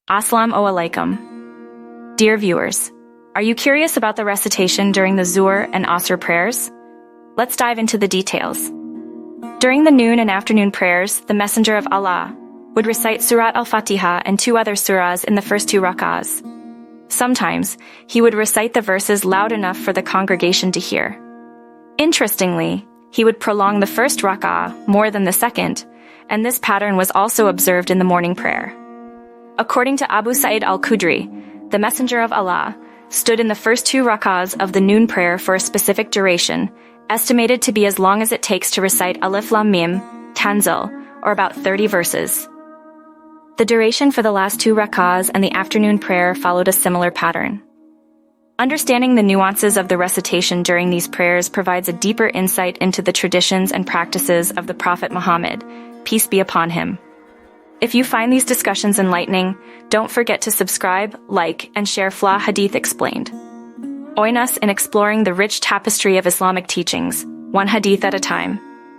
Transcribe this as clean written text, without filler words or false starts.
Assalamu alaikum. Dear viewers, are you curious about the recitation during the Zuhr and Asr prayers? Let's dive into the details. During the noon and afternoon prayers, the Messenger of Allah would recite Surat al-Fatiha and two other surahs in the first two rak'ahs. Sometimes, he would recite the verses loud enough for the congregation to hear. Interestingly, he would prolong the first rak'ah more than the second, and this pattern was also observed in the morning prayer. According to Abu Sa'id al-Khudri, the Messenger of Allah stood in the first two rak'ahs of the noon prayer for a specific duration, estimated to be as long as it takes to recite Alif Lam Mim, Tanzil, or about 30 verses. The duration for the last two rak'ahs and the afternoon prayer followed a similar pattern. Understanding the nuances of the recitation during these prayers provides a deeper insight into the traditions and practices of the Prophet Muhammad, peace be upon him. If you find these discussions enlightening, don't forget to subscribe, like, and share Flah Hadith Explained. Join us in exploring the rich tapestry of Islamic teachings, one hadith at a time.